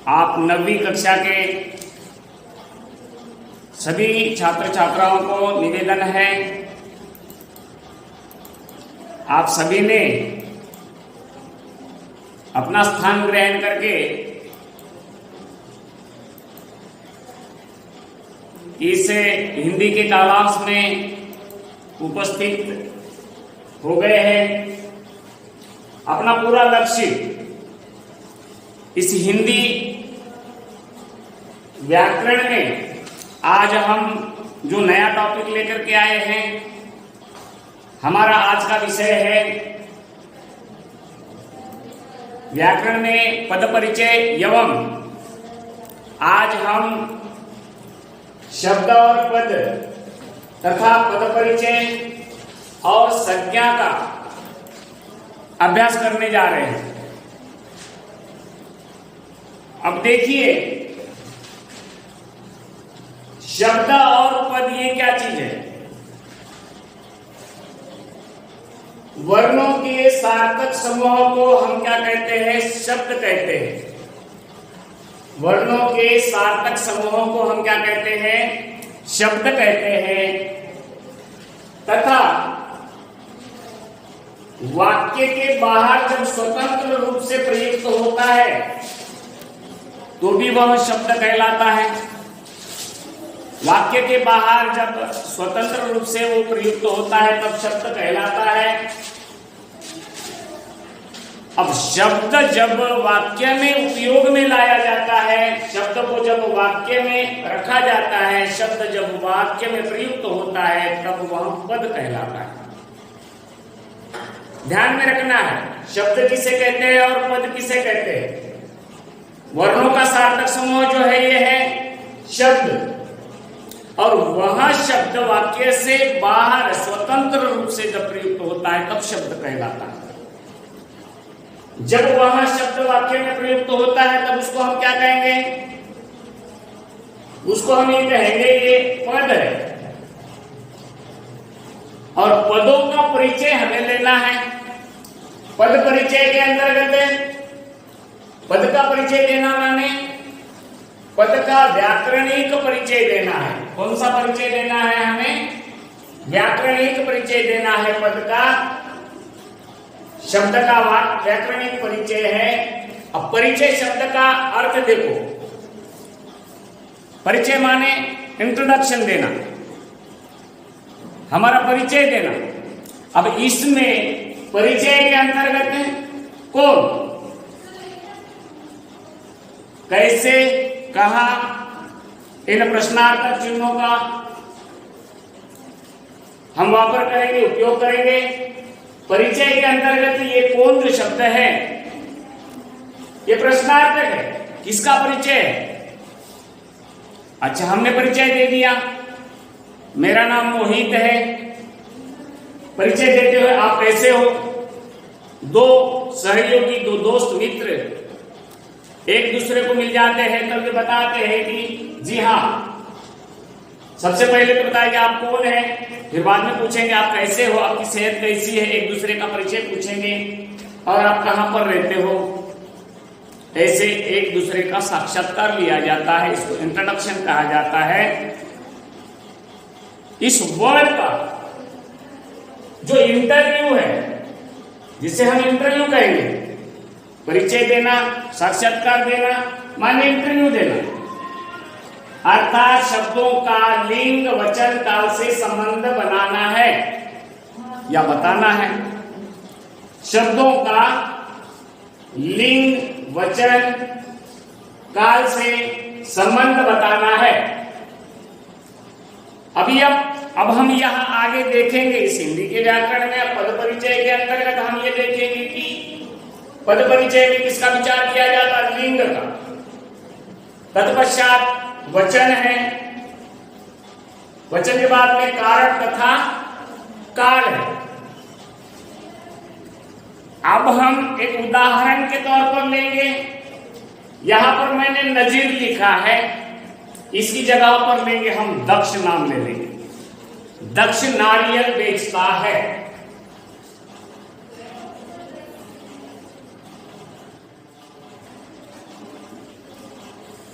आप 9वीं कक्षा के सभी छात्र छात्राओं को निवेदन है, आप सभी ने अपना स्थान ग्रहण करके इस हिंदी के क्लास में उपस्थित हो गए हैं। अपना पूरा लक्ष्य इस हिंदी व्याकरण में आज हम जो नया टॉपिक लेकर के आए हैं, हमारा आज का विषय है व्याकरण में पद परिचय एवं आज हम शब्द और पद तथा पद परिचय और संज्ञा का अभ्यास करने जा रहे हैं। अब देखिए, शब्द और पद ये क्या चीज है? वर्णों के सार्थक समूह को हम क्या कहते हैं? शब्द कहते हैं। वर्णों के सार्थक समूहों को हम क्या कहते हैं? शब्द कहते हैं। तथा वाक्य के बाहर जब स्वतंत्र रूप से प्रयुक्त होता है तो भी वह शब्द कहलाता है। वाक्य के बाहर जब स्वतंत्र रूप से वो प्रयुक्त होता है तब शब्द कहलाता है। अब शब्द जब वाक्य में उपयोग में लाया जाता है, शब्द को जब वाक्य में रखा जाता है, शब्द जब वाक्य में प्रयुक्त होता है तब वह पद कहलाता है। ध्यान में रखना है, शब्द किसे कहते हैं और पद किसे कहते हैं। वर्णों का सार्थक समूह जो है ये है शब्द, और वह शब्द वाक्य से बाहर स्वतंत्र रूप से जब प्रयुक्त होता है तब शब्द कहलाता है। जब वह शब्द वाक्य में प्रयुक्त होता है तब उसको हम क्या कहेंगे? उसको हम ये कहेंगे ये पद है। और पदों का परिचय हमें लेना है। पद परिचय के अंतर्गत पद का परिचय देना माने पद का व्याकरणिक परिचय देना है। कौन सा परिचय देना है हमें? व्याकरणिक परिचय देना है पद का। शब्द का व्याकरणिक परिचय है। अब परिचय शब्द का अर्थ देखो, परिचय माने इंट्रोडक्शन देना, हमारा परिचय देना। अब इसमें परिचय के अंतर्गत कौन, कैसे, कहां, इन प्रश्नार्थक चिन्हों का हम वापर करेंगे, उपयोग करेंगे। परिचय के अंतर्गत ये कौन जो शब्द है ये प्रश्नार्थक है। किसका परिचय है? अच्छा, हमने परिचय दे दिया, मेरा नाम मोहित है। परिचय देते हुए आप कैसे हो? दो सहयोगी, दो दोस्त मित्र एक दूसरे को मिल जाते हैं तब ये बताते हैं कि जी हाँ, सबसे पहले तो बताएंगे आप कौन है, फिर बाद में पूछेंगे आप कैसे हो, आपकी सेहत कैसी है, एक दूसरे का परिचय पूछेंगे और आप कहां पर रहते हो। ऐसे एक दूसरे का साक्षात्कार लिया जाता है, इसको इंट्रोडक्शन कहा जाता है। इस वर्ड का जो इंटरव्यू है, जिसे हम इंटरव्यू कहेंगे, परिचय देना, साक्षात्कार देना माने इंटरव्यू देना। अर्थात शब्दों का लिंग वचन काल से संबंध बनाना है या बताना है। शब्दों का लिंग वचन काल से संबंध बताना है। अब हम यहां आगे देखेंगे इस हिंदी के व्याकरण में पद परिचय के अंतर्गत हम ये देखेंगे कि पद परिचय में किसका विचार किया जाता है? लिंग का। तत्पश्चात वचन है, वचन के बाद में कारक तथा काल है। अब हम एक उदाहरण के तौर पर लेंगे। यहां पर मैंने नजीर लिखा है, इसकी जगह पर लेंगे हम दक्ष नाम ले लेंगे। दक्ष नारियल बेचता है।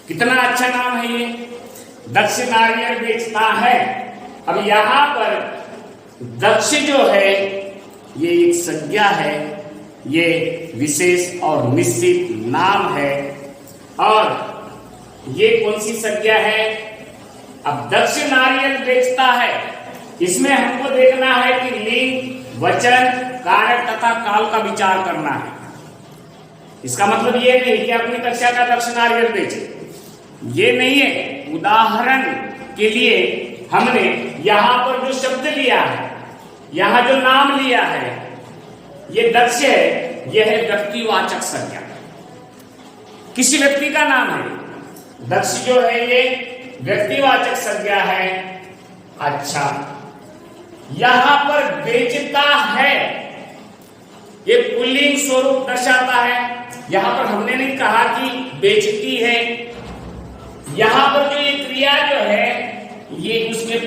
कितना अच्छा नाम है ये, दक्ष नारियल बेचता है। अब यहां पर दक्ष जो है ये एक संज्ञा है, ये विशेष और निश्चित नाम है। और ये कौन सी संज्ञा है? अब दक्ष नारियल बेचता है, इसमें हमको देखना है कि लिंग, वचन, कारक तथा काल का विचार करना है। इसका मतलब ये नहीं कि अपनी कक्षा का दक्ष नारियल बेचे, ये नहीं है। उदाहरण के लिए हमने यहां पर जो शब्द लिया है, यहां जो नाम लिया है, ये दक्ष है, यह है व्यक्तिवाचक संज्ञा, किसी व्यक्ति का नाम है। दक्ष जो है ये व्यक्तिवाचक संज्ञा है। अच्छा, यहां पर बेचता है, ये पुल्लिंग स्वरूप दर्शाता है। यहां पर हमने नहीं कहा कि बेचती है, यहां पर जो ये क्रिया जो है ये उसके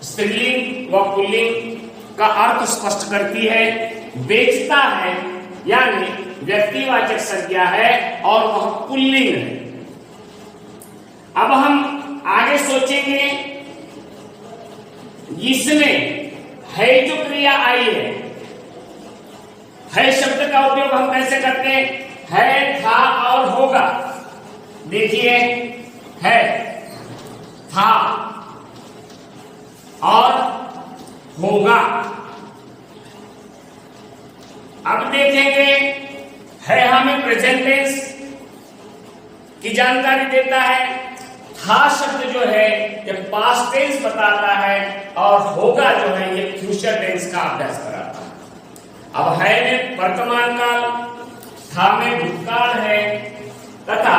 स्त्रीलिंग व पुल्लिंग का अर्थ स्पष्ट करती है। बेचता है यानी व्यक्तिवाचक संज्ञा है और वह पुल्लिंग है। अब हम आगे सोचेंगे, इसमें है जो क्रिया आई है शब्द का उपयोग हम कैसे करते हैं? है, था और होगा। देखिए, है, था और होगा। अब देखेंगे, है हमें प्रेजेंट टेंस की जानकारी देता है, था शब्द जो है ये पास्ट टेंस बताता है और होगा जो है ये फ्यूचर टेंस का अभ्यास कराता है। अब है में वर्तमान काल, था में भूतकाल है तथा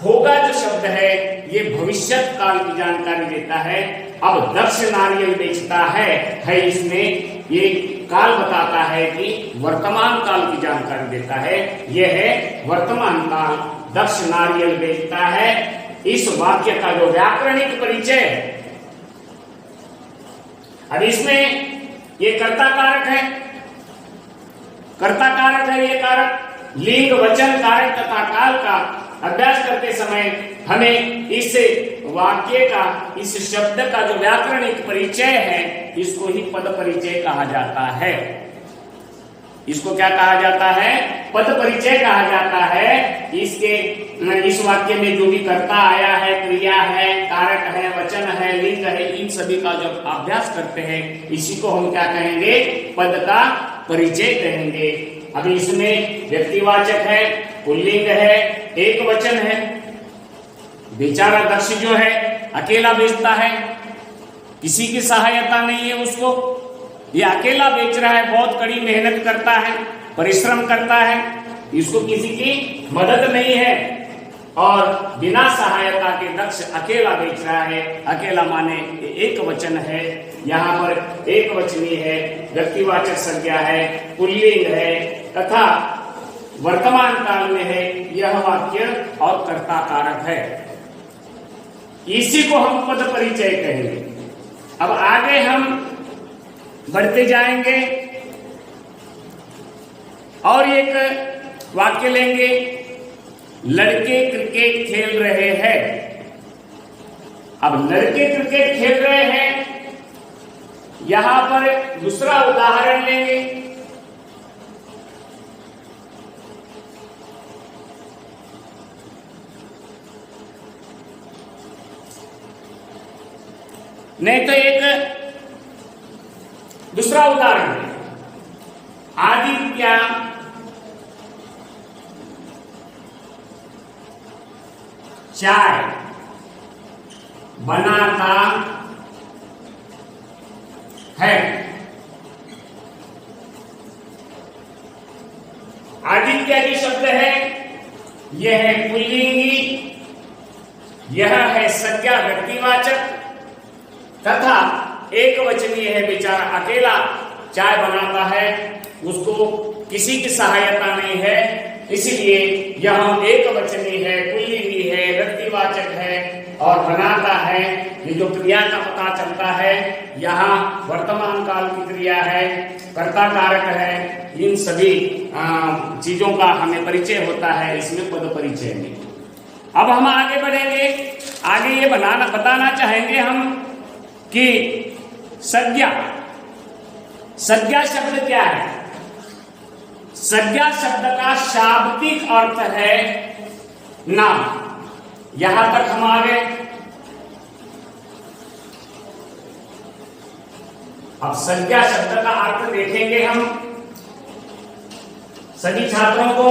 होगा जो शब्द है ये भविष्यत काल की जानकारी देता है। अब दक्ष नारियल बेचता है इसमें ये काल बताता है कि वर्तमान काल की जानकारी देता है। यह है वर्तमान काल, दक्ष नारियल बेचता है। इस वाक्य का जो व्याकरणिक परिचय है, अब इसमें ये कर्ता कारक है, कर्ता कारक है, ये कारक लिंग, वचन, कारक तथा काल का अभ्यास करते समय हमें इस वाक्य का, इस शब्द का जो व्याकरणिक परिचय है इसको ही पद परिचय कहा जाता है। इसको क्या कहा जाता है? पद परिचय कहा जाता है। इस वाक्य में जो भी कर्ता आया है, क्रिया है, कारक है, वचन है, लिंग है, इन सभी का जब अभ्यास करते हैं इसी को हम क्या कहेंगे? पद का परिचय कहेंगे। अभी इसमें व्यक्तिवाचक है, पुल्लिंग है, एक वचन है। बेचारा दक्ष जो है अकेला बेचता है, किसी की सहायता नहीं है उसको, ये अकेला बेच रहा है, बहुत कड़ी मेहनत करता है, परिश्रम करता है, इसको किसी की मदद नहीं है और बिना सहायता के दक्ष अकेला बेच रहा है। अकेला माने एक वचन है, यहाँ पर एक वचनी है, व्यक्तिवाचक संज्ञा है, पुल्लिंग है तथा वर्तमान काल में है। यह वाक्य और कर्ता कारक है, इसी को हम पद परिचय कहेंगे। अब आगे हम बढ़ते जाएंगे और एक वाक्य लेंगे, लड़के क्रिकेट खेल रहे हैं। अब लड़के क्रिकेट खेल रहे हैं, यहां पर दूसरा उदाहरण लेंगे। नहीं तो एक दूसरा उदाहरण है, आदित्य चाय बनाता है। आदित्य जो शब्द है यह है पुल्लिंगी, यह है संज्ञा व्यक्तिवाचक तथा एक वचनीय है। बेचारा अकेला चाय बनाता है, उसको किसी की सहायता नहीं है, इसलिए यह एक वचनी है, पुल्लिंगी है, व्यक्तिवाचक है और बनाता है। ये जो क्रिया का पता चलता है, यहाँ वर्तमान काल की क्रिया है, कर्ता कारक है, इन सभी चीजों का हमें परिचय होता है इसमें पद परिचय में। अब हम आगे बढ़ेंगे, आगे ये बताना चाहेंगे हम कि संज्ञा शब्द क्या है। संज्ञा शब्द का शाब्दिक अर्थ है नाम। यहां तक हम आ गए। अब संज्ञा शब्द का अर्थ देखेंगे हम। सभी छात्रों को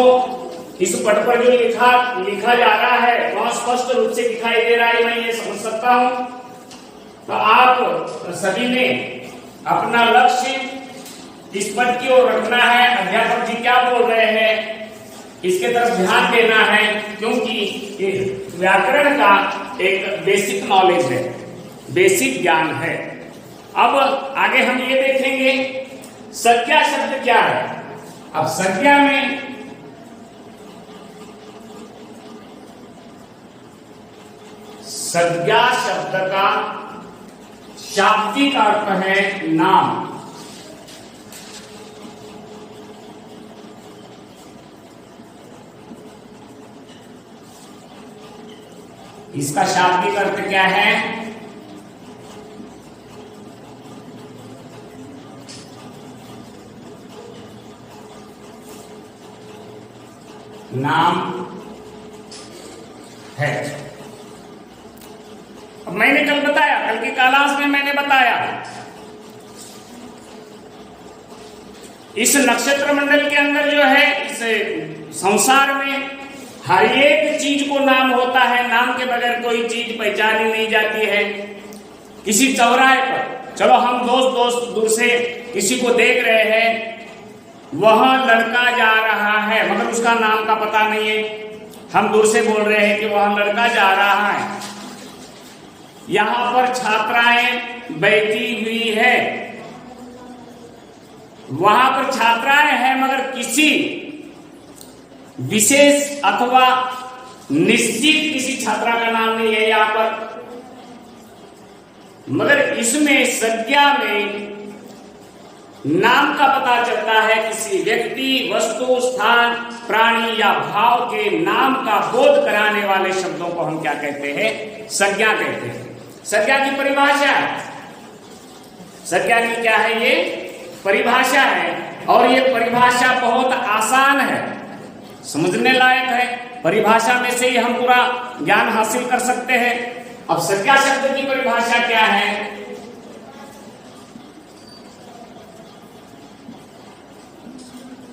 इस पट पर जो लिखा जा रहा है वहां स्पष्ट रूप से दिखाई दे रहा है, मैं ये समझ सकता हूं। तो आप सभी ने अपना लक्ष्य इस पट की ओर रखना है। अध्यापक जी क्या बोल रहे हैं इसके तरफ ध्यान देना है, क्योंकि व्याकरण का एक बेसिक नॉलेज है, बेसिक ज्ञान है। अब आगे हम ये देखेंगे संज्ञा शब्द क्या है। अब संज्ञा में संज्ञा शब्द का शाब्दिक अर्थ है नाम। इसका शाब्दिक अर्थ क्या है? नाम है। अब मैंने कल बताया, कल की क्लास में मैंने बताया इस नक्षत्र मंडल के अंदर जो है, इस संसार में हर एक चीज को नाम होता है। नाम के बगैर कोई चीज पहचानी नहीं जाती है। किसी चौराहे पर चलो हम दोस्त दूर से किसी को देख रहे हैं, वह लड़का जा रहा है मगर उसका नाम का पता नहीं है। हम दूर से बोल रहे हैं कि वह लड़का जा रहा है। यहां पर छात्राएं बैठी हुई है, वहां पर छात्राएं हैं मगर किसी विशेष अथवा निश्चित किसी छात्रा का नाम नहीं है यहां पर। मगर इसमें संज्ञा में नाम का पता चलता है। किसी व्यक्ति, वस्तु, स्थान, प्राणी या भाव के नाम का बोध कराने वाले शब्दों को हम क्या कहते हैं? संज्ञा कहते हैं। संज्ञा की परिभाषा, संज्ञा की क्या है? ये परिभाषा है और ये परिभाषा बहुत आसान है, समझने लायक है। परिभाषा में से ही हम पूरा ज्ञान हासिल कर सकते हैं। अब संज्ञा शब्द की परिभाषा क्या है?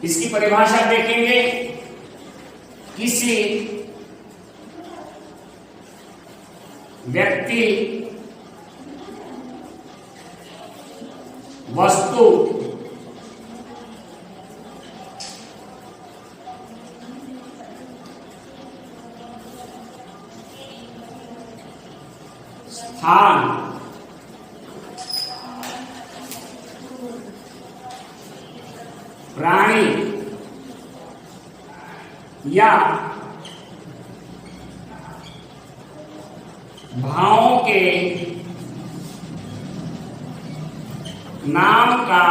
इसकी परिभाषा देखेंगे। किसी व्यक्ति, वस्तु, स्थान, प्राणी या भावों के नाम का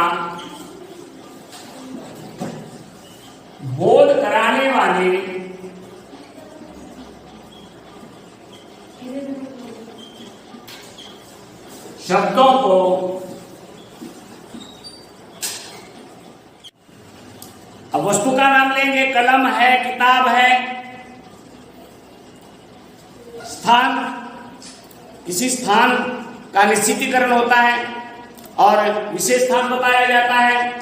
बोध कराने वाले शब्दों को अब वस्तु का नाम लेंगे। कलम है, किताब है। स्थान, किसी स्थान का निश्चितीकरण होता है और विशेष स्थान बताया जाता है।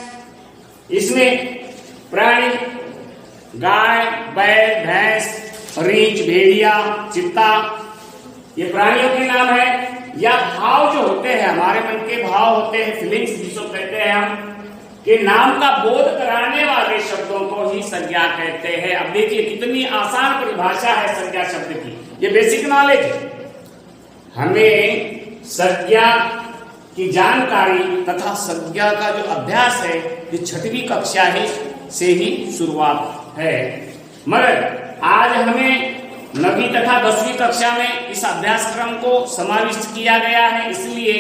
इसमें प्राणी, गाय, बैल, भैंस, रीछ, भेड़िया, चित्ता, ये प्राणियों के नाम है। या भाव जो होते हैं, हमारे मन के भाव होते हैं, फीलिंग्स जिसको कहते हैं हम, के नाम का बोध कराने वाले शब्दों को ही संज्ञा कहते हैं। अब देखिए कितनी आसान परिभाषा है संज्ञा शब्द की। ये बेसिक नॉलेज है। हमें संज्ञा की जानकारी तथा संज्ञा का जो अभ्यास है ये 6वीं कक्षा से ही शुरुआत है। मगर आज हमें 9वीं तथा 10वीं कक्षा में इस अभ्यासक्रम को समाविष्ट किया गया है। इसलिए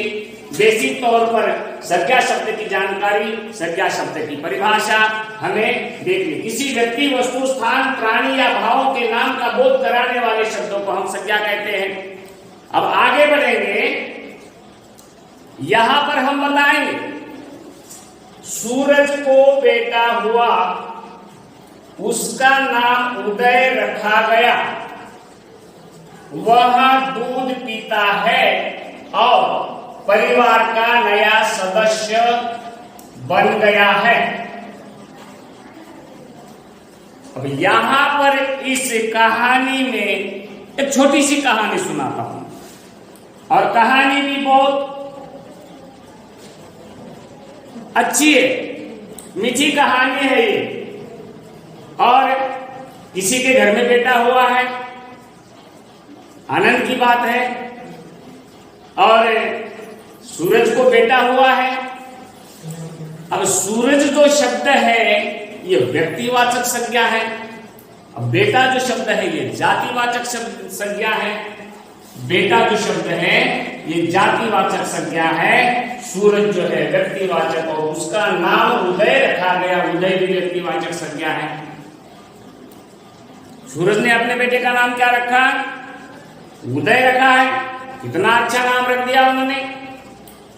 बेसिक तौर पर संज्ञा शब्द की जानकारी, संज्ञा शब्द की परिभाषा हमें देखनी। किसी व्यक्ति, वस्तु, स्थान, प्राणी या भावों के नाम नाम का बोध कराने वाले शब्दों को हम संज्ञा कहते हैं। अब आगे बढ़ेंगे, यहां पर हम बताएंगे सूरज को बेटा हुआ, उसका नाम उदय रखा गया, वह दूध पीता है और परिवार का नया सदस्य बन गया है। अब यहां पर इस कहानी में एक छोटी सी कहानी सुनाता हूं, और कहानी भी बहुत अच्छी है, मीठी कहानी है ये। और किसी के घर में बेटा हुआ है, आनंद की बात है। और सूरज को बेटा हुआ है। अब सूरज जो शब्द है ये व्यक्तिवाचक संज्ञा है, अब बेटा जो शब्द है ये जातिवाचक संज्ञा है। बेटा जो शब्द है ये जातिवाचक संज्ञा है, सूरज जो है व्यक्तिवाचक, और उसका नाम उदय रखा गया, उदय भी व्यक्तिवाचक संज्ञा है। सूरज ने अपने बेटे का नाम क्या रखा? उदय रखा है। कितना अच्छा नाम रख दिया उन्होंने।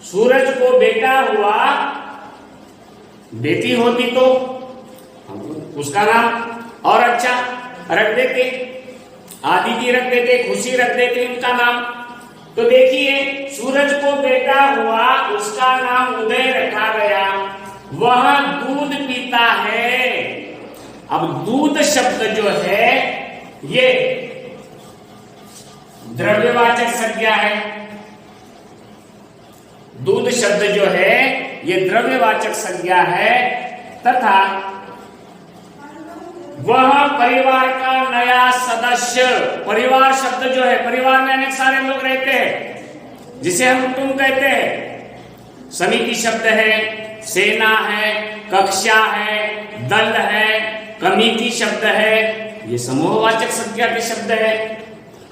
सूरज को बेटा हुआ, बेटी होती तो उसका नाम और अच्छा रख देते, आदिति रख देते, खुशी रख देते उनका नाम। तो देखिए, सूरज को बेटा हुआ, उसका नाम उदय रखा गया, वह दूध पीता है। अब दूध शब्द जो है ये द्रव्यवाचक संज्ञा है। दूध शब्द जो है ये द्रव्यवाचक संज्ञा है, तथा वह परिवार का नया सदस्य। परिवार शब्द जो है, परिवार में अनेक सारे लोग रहते हैं जिसे हम कुटुंब कहते हैं। समिति शब्द है, सेना है, कक्षा है, दल है, कमिटी शब्द है, ये समूहवाचक संज्ञा के शब्द है।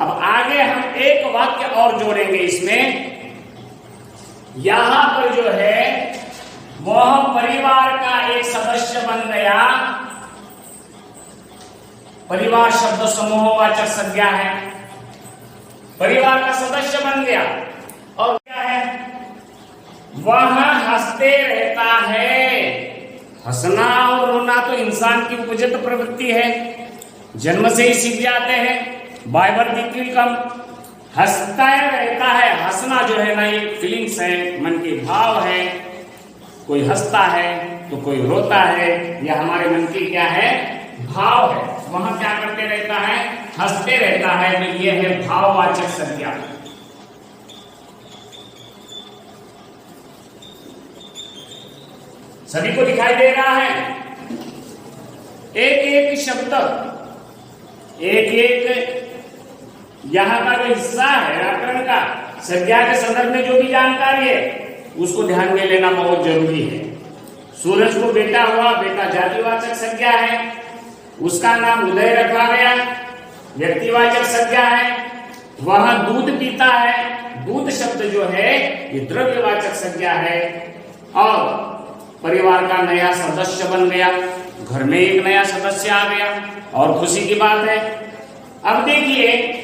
अब आगे हम एक वाक्य और जोड़ेंगे इसमें। यहां पर जो है वह परिवार का एक सदस्य बन गया। परिवार शब्द समूहवाचक संज्ञा है, परिवार का सदस्य बन गया। और क्या है? वह हंसते रहता है। हंसना और रोना तो इंसान की उपजत प्रवृत्ति है, जन्म से ही सीख जाते हैं। बाय बर्थ कम हंसता रहता है। हंसना जो है ना, ये फीलिंग्स है, मन के भाव है। कोई हंसता है तो कोई रोता है, यह हमारे मन की क्या है? भाव है। वहां क्या करते रहता है? हंसते रहता है। तो ये है भाववाचक संज्ञा। सभी को दिखाई दे रहा है? एक एक शब्द, एक एक यहां का जो हिस्सा है व्याकरण का, संज्ञा के संदर्भ में जो भी जानकारी है उसको ध्यान में लेना बहुत जरूरी है। सूरज को बेटा हुआ, बेटा जातिवाचक संज्ञा है, उसका नाम उदय रखा गया, व्यक्तिवाचक संज्ञा है। वह दूध पीता है, दूध शब्द जो है ये द्रव्यवाचक संज्ञा है। और परिवार का नया सदस्य बन गया, घर में एक नया सदस्य आ गया, और खुशी की बात है। अब देखिए,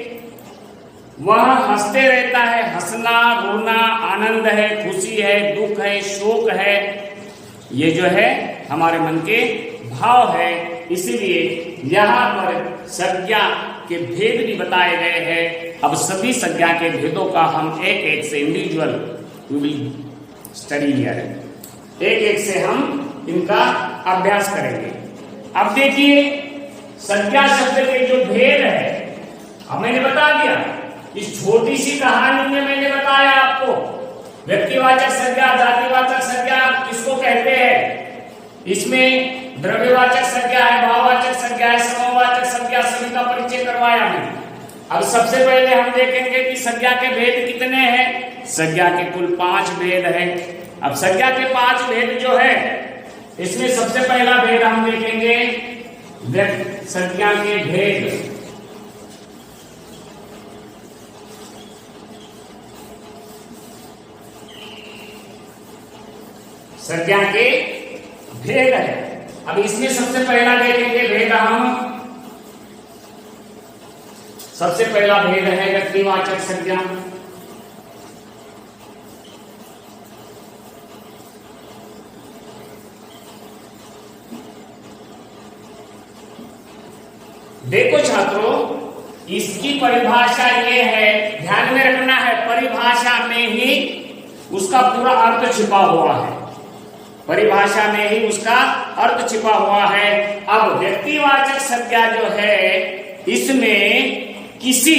वह हंसते रहता है। हंसना, रोना, आनंद है, खुशी है, दुख है, शोक है, ये जो है हमारे मन के भाव है। इसीलिए यहाँ पर संज्ञा के भेद भी बताए गए हैं। अब सभी संज्ञा के भेदों का हम एक एक से individual we will study here, एक एक से हम इनका अभ्यास करेंगे। अब देखिए, संज्ञा शब्द के जो भेद है अब मैंने बता दिया। इस छोटी सी कहानी में मैंने बताया आपको व्यक्तिवाचक संज्ञा, जातिवाचक संज्ञा किसको कहते हैं। इसमें द्रव्यवाचक संज्ञा है, भाववाचक संज्ञा है, समूहवाचक संज्ञा, सभी का परिचय करवाया मैंने। अब सबसे पहले हम देखेंगे कि संज्ञा के भेद कितने हैं। संज्ञा के कुल 5 भेद हैं। अब संज्ञा के 5 भेद जो है, इसमें सबसे पहला भेद हम देखेंगे संज्ञा के भेद। संज्ञा के भेद है। अब इसमें सबसे पहला देखेंगे भेद हम सबसे पहला भेद है व्यक्तिवाचक संज्ञा। देखो छात्रों, इसकी परिभाषा ये है, ध्यान में रखना है, परिभाषा में ही उसका पूरा अर्थ छिपा हुआ है, परिभाषा में ही उसका अर्थ छिपा हुआ है। अब व्यक्तिवाचक संज्ञा जो है, इसमें किसी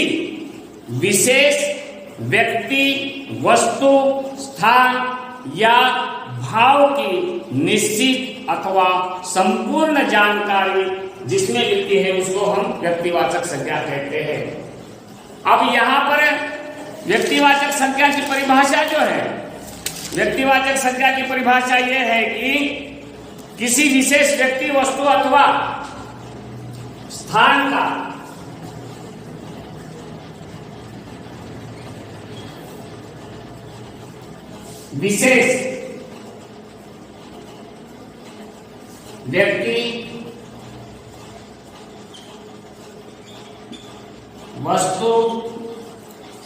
विशेष व्यक्ति, वस्तु, स्थान या भाव की निश्चित अथवा संपूर्ण जानकारी जिसमें मिलती है उसको हम व्यक्तिवाचक संज्ञा कहते हैं। अब यहां पर व्यक्तिवाचक संज्ञा की परिभाषा जो है, व्यक्तिवाचक संज्ञा की परिभाषा यह है कि किसी विशेष व्यक्ति, वस्तु अथवा स्थान का विशेष व्यक्ति, वस्तु,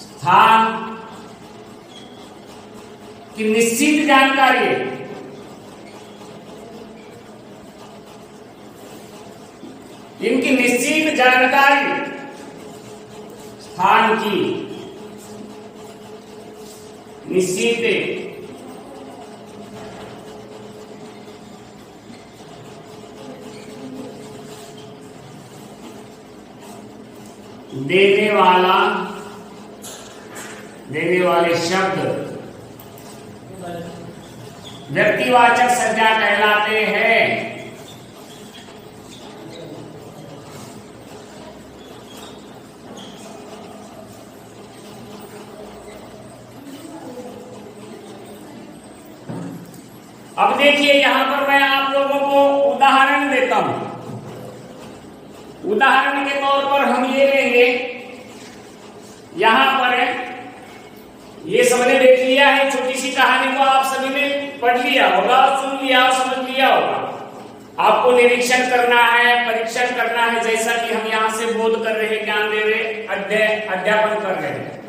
स्थान की निश्चित जानकारी है। इनकी निश्चित जानकारी स्थान की निश्चित देने वाले शब्द व्यक्तिवाचक संज्ञा कहलाते हैं। अब देखिए, यहां पर मैं आप लोगों को उदाहरण देता हूं। उदाहरण के तौर पर हम ये लेंगे, यहां पर ये सबने देख लिया है, छोटी सी कहानी को आप सभी ने पढ़ लिया होगा, सुन लिया और समझ लिया होगा। आपको निरीक्षण करना है, परीक्षण करना है, जैसा कि हम यहां से बोध कर रहे, ज्ञान दे रहे, अध्यापन कर रहे हैं।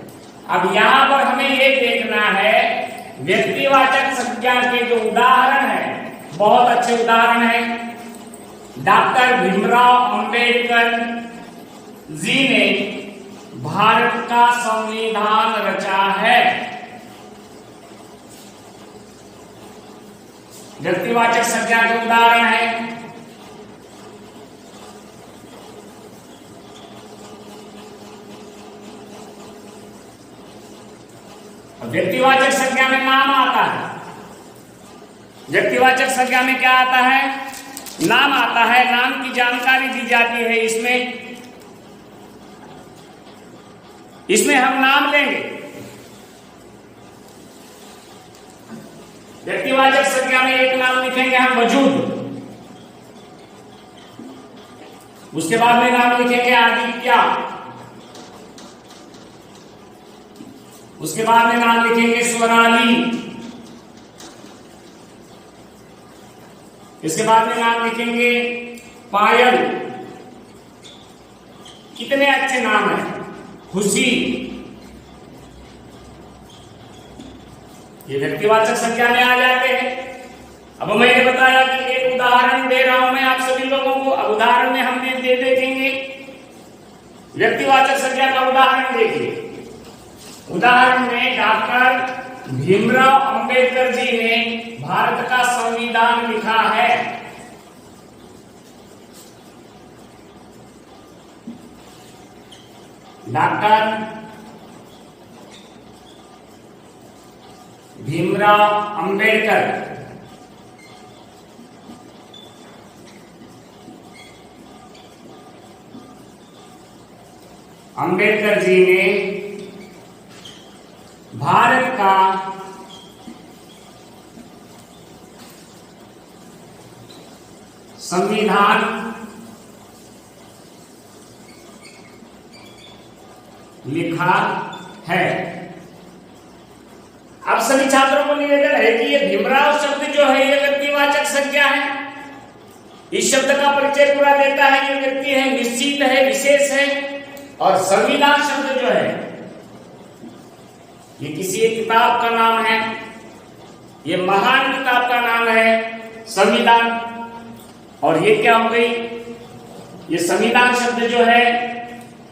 अब यहां पर हमें ये देखना है, व्यक्तिवाचक संज्ञा के जो उदाहरण है, बहुत अच्छे उदाहरण है। डॉक्टर भीमराव अंबेडकर जी ने भारत का संविधान रचा है। व्यक्तिवाचक संज्ञा के उदाहरण है। व्यक्तिवाचक संज्ञा में नाम आता है। व्यक्तिवाचक संज्ञा में क्या आता है? नाम आता है। नाम की जानकारी दी जाती है। इसमें हम नाम लेंगे। व्यक्तिवाचक संज्ञा में एक नाम लिखेंगे हम, वजूद। उसके बाद में नाम लिखेंगे आदित्य। उसके बाद में नाम लिखेंगे स्वराली। इसके बाद में नाम लिखेंगे पायल। कितने अच्छे नाम हैं। खुशी। ये व्यक्तिवाचक संज्ञा में आ जाते हैं। अब मैंने बताया कि एक उदाहरण दे रहा हूं मैं आप सभी लोगों को। अब उदाहरण में हम दे देखेंगे। व्यक्तिवाचक संज्ञा का उदाहरण देखिए। उदाहरण में डॉक्टर भीमराव अंबेडकर जी ने भारत का संविधान लिखा है। डॉक्टर भीमराव अंबेडकर जी ने भारत का संविधान लिखा है। अब सभी छात्रों को निवेदन है कि ये भीमराव शब्द जो है ये व्यक्तिवाचक संज्ञा है। इस शब्द का परिचय पूरा देता है। ये व्यक्ति है, निश्चित है, विशेष है। और संविधान शब्द जो है ये किसी एक किताब का नाम है, ये महान किताब का नाम है संविधान। और ये क्या हो गई, ये संविधान शब्द जो है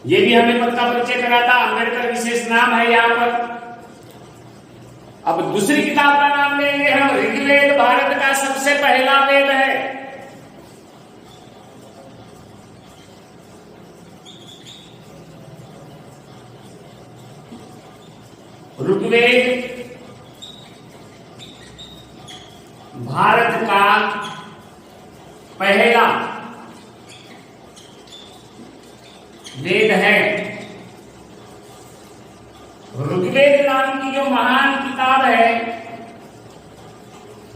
ये भी हमें पद का परिचय कराता, अम्बेडकर विशेष नाम है यहां पर। अब दूसरी किताब का नाम लेंगे हम, ऋग्वेद भारत का सबसे पहला वेद है। ऋग्वेद भारत का पहला वेद है। ऋग्वेद नाम की जो महान किताब है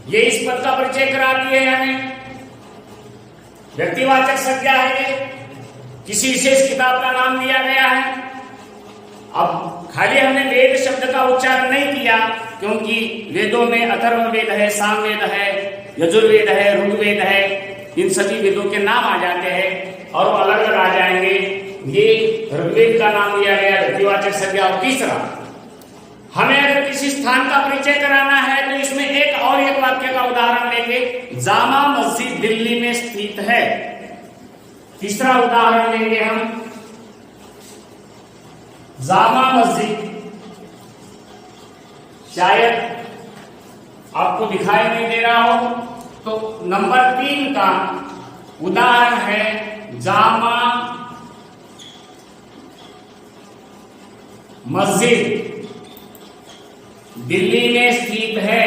ये इस पद का परिचय कराती है हमें। व्यक्तिवाचक संज्ञा है, ये किसी विशेष किताब का नाम दिया गया है। अब खाली हमने वेद शब्द का उच्चारण नहीं किया, क्योंकि वेदों में अथर्ववेद है, सामवेद है, यजुर्वेद है, ऋग्वेद है, इन सभी वेदों के नाम आ जाते हैं और वो अलग अलग आ जाएंगे। ये ऋग्वेद का नाम दिया गया, व्यक्तिवाचक संज्ञा। और तीसरा, हमें अगर किसी स्थान का परिचय कराना है तो इसमें एक वाक्य का उदाहरण लेंगे, जामा मस्जिद दिल्ली में स्थित है। तीसरा उदाहरण लेंगे हम, जामा मस्जिद, शायद आपको दिखाई नहीं दे रहा हो तो नंबर 3 का उदाहरण है जामा मस्जिद दिल्ली में स्थित है।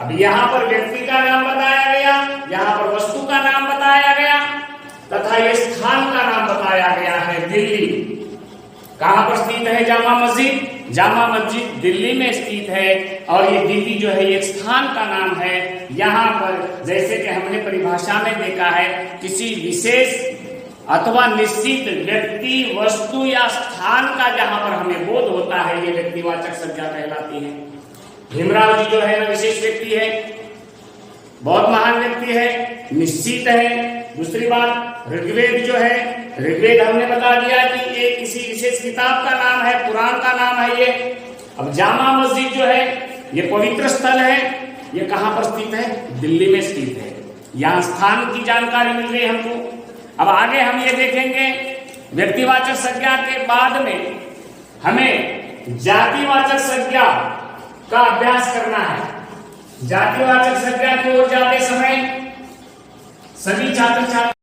अब यहां पर व्यक्ति का नाम बताया गया, यहां पर वस्तु का नाम बताया गया तथा ये स्थान का नाम बताया गया है दिल्ली। कहां पर स्थित है जामा मस्जिद? जामा मस्जिद दिल्ली में स्थित है और ये दिल्ली जो है एक स्थान का नाम है। यहाँ पर जैसे कि हमने परिभाषा में देखा है, किसी विशेष अथवा निश्चित व्यक्ति, वस्तु या स्थान का जहां पर हमें बोध होता है ये व्यक्तिवाचक संज्ञा कहलाती है। भीमराव जी जो है ना विशेष व्यक्ति है, बहुत महान व्यक्ति है, निश्चित है। दूसरी बात, ऋग्वेद जो है, ऋग्वेद हमने बता दिया कि ये किसी विशेष किताब का नाम है, पुराण का नाम है ये। अब जामा मस्जिद जो है ये पवित्र स्थल है, ये कहां पर स्थित है? दिल्ली में स्थित है। यहाँ स्थान की जानकारी मिल गई हमको। अब आगे हम ये देखेंगे, व्यक्तिवाचक संज्ञा के बाद में हमें जातिवाचक संज्ञा का अभ्यास करना है। जातिवाचक संज्ञा की ओर जाते समय सभी छात्र छात्र